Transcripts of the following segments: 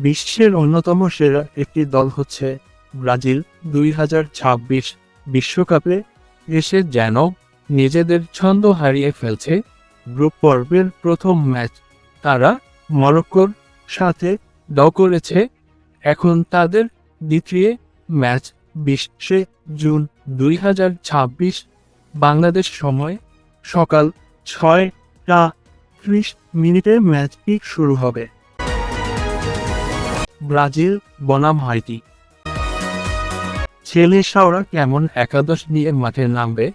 বিশ্বের অন্যতম সেরা একটি দল হচ্ছে ব্রাজিল। 2026 বিশ্বকাপে এসে যেন নিজেদের ছন্দ হারিয়ে ফেলছে। গ্রুপ পর্বের প্রথম ম্যাচ তারা মরক্কোর সাথে ড্র করেছে। এখন তাদের দ্বিতীয় ম্যাচ 20 জুন 2026 বাংলাদেশ সময় সকাল 6টা 30 ম্যাচটি শুরু হবে। ব্রাজিল বনাম হাইতি। ছেলে-শাওরা কেমন একাদশ নিয়ে মাঠে নামবে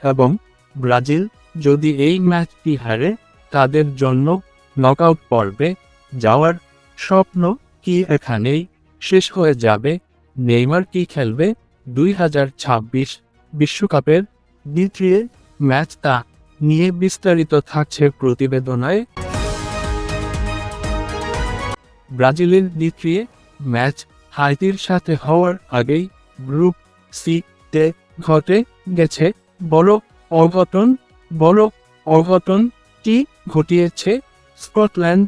এবং ব্রাজিল যদি এই ম্যাচটি হারে তাদের জন্য নকআউট পর্বে যাওয়ার স্বপ্ন কি এখানেই শেষ হয়ে যাবে? নেইমার কি খেলবে 2026 বিশ্বকাপের দ্বিতীয় ম্যাচ? তা নিয়ে বিস্তারিত থাকছে প্রতিবেদনায়। ব্রাজিলের দ্বিতীয় ম্যাচ হাইতির সাথে হওয়ার আগেই গ্রুপ সি-তে ঘটে গেছে বড় অঘটনটি ঘটিয়েছে স্কটল্যান্ড।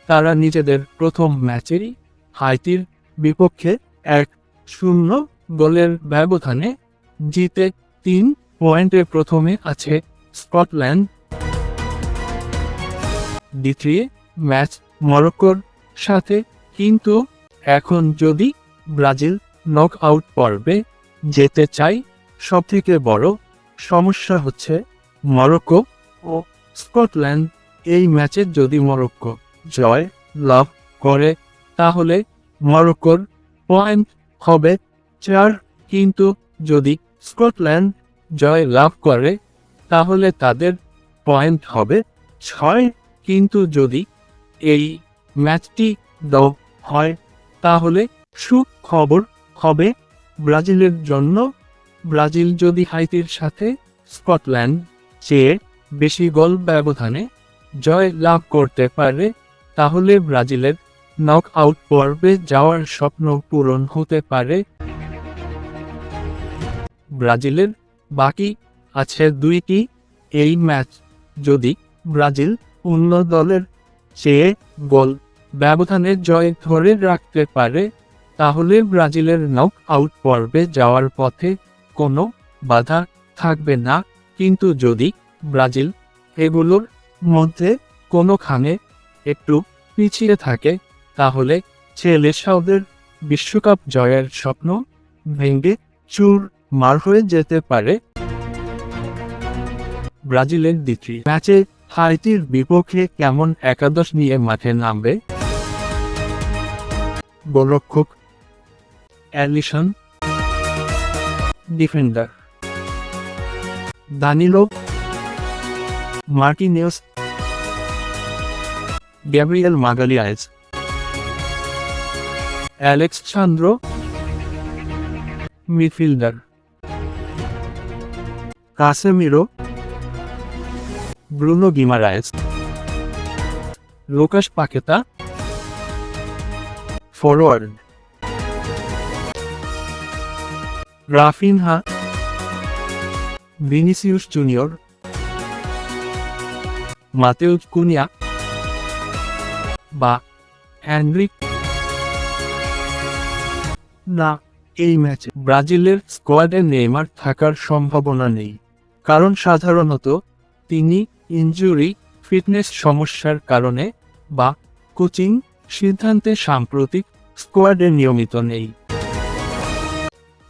তারা নিজেদের প্রথম ম্যাচেরই হাইতির বিপক্ষে 1-0 গোলের ব্যবধানে জিতে 3 পয়েন্টে প্রথমে আছে স্কটল্যান্ড। দ্বিতীয় ম্যাচ মরক্কোর সাথে, কিন্তু এখন যদি ব্রাজিল নকআউট পর্বে যেতে চায়, সবথেকে বড় সমস্যা হচ্ছে মরক্কো ও স্কটল্যান্ড। এই ম্যাচে যদি মরক্কো জয় লাভ করে তাহলে মরক্কোর পয়েন্ট হবে 4, কিন্তু যদি স্কটল্যান্ড জয় লাভ করে তাহলে তাদের পয়েন্ট হবে 6, কিন্তু যদি এই ম্যাচটি ড্র হয় তাহলে সুখবর হবে ব্রাজিলের জন্য। ব্রাজিল যদি হাইতির সাথে স্কটল্যান্ড চেয়ে বেশি গোল ব্যবধানে জয় লাভ করতে পারে তাহলে ব্রাজিলের নকআউট পর্বে যাওয়ার স্বপ্ন পূরণ হতে পারে। ব্রাজিলের বাকি আছে 2টি এই ম্যাচ। যদি ব্রাজিল অন্য দলের চেয়ে গোল ব্যবধানে জয় ধরে রাখতে পারে তাহলে ব্রাজিলের নকআউট পর্বে যাওয়ার পথে কোনো বাধা থাকবে না, কিন্তু যদি ব্রাজিল এগুলোর মধ্যে কোনোখানে একটু পিছিয়ে থাকে তাহলে ছেলে-শাওদের বিশ্বকাপ জয়ের স্বপ্ন ভেঙে চুরমার হয়ে যেতে পারে। ব্রাজিলের দ্বিতীয় ম্যাচে হাইতির বিপক্ষে কেমন একাদশ নিয়ে মাঠে নামবে? গোলরক্ষক Alisson, defender Danilo Martinez, Gabriel Magalhães, Alex Sandro midfielder, Casemiro, Bruno Guimarães, Lucas Paquetá forward, Raphinha, Vinícius Junior, Matheus Cunha বা হেনরিক। না, এই ম্যাচে ব্রাজিলের স্কোয়াডে নেইমার থাকার সম্ভাবনা নেই, কারণ সাধারণত তিনি ইনজুরি ফিটনেস সমস্যার কারণে বা কোচিং সিদ্ধান্তে সাম্প্রতিক স্কোয়াডে নিয়মিত নেই।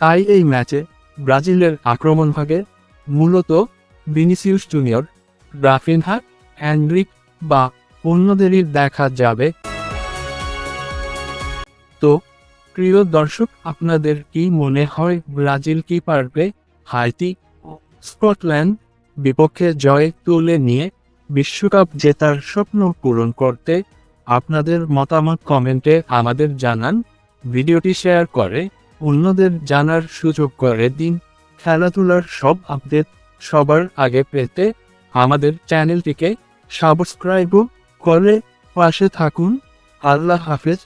তাই এই ম্যাচে ব্রাজিলের আক্রমণভাগে মূলত ভিনিসিয়াস জুনিয়র, রাফিনহা, হেনরিক বা অন্যদেরই দেখা যাবে। তো প্রিয় দর্শক, আপনাদের কি মনে হয় ব্রাজিল কি পারবে হাইতি ও স্কটল্যান্ড বিপক্ষে জয় তুলে নিয়ে বিশ্বকাপ জেতার স্বপ্ন পূরণ করতে? আপনাদের মতামত কমেন্টে আমাদের জানান। ভিডিওটি শেয়ার করে অন্যদের জানার সুযোগ করে দিন। খেলাধুলার সব আপডেট সবার আগে পেতে আমাদের চ্যানেলটিকে সাবস্ক্রাইব করে পাশে থাকুন। আল্লাহ হাফেজ।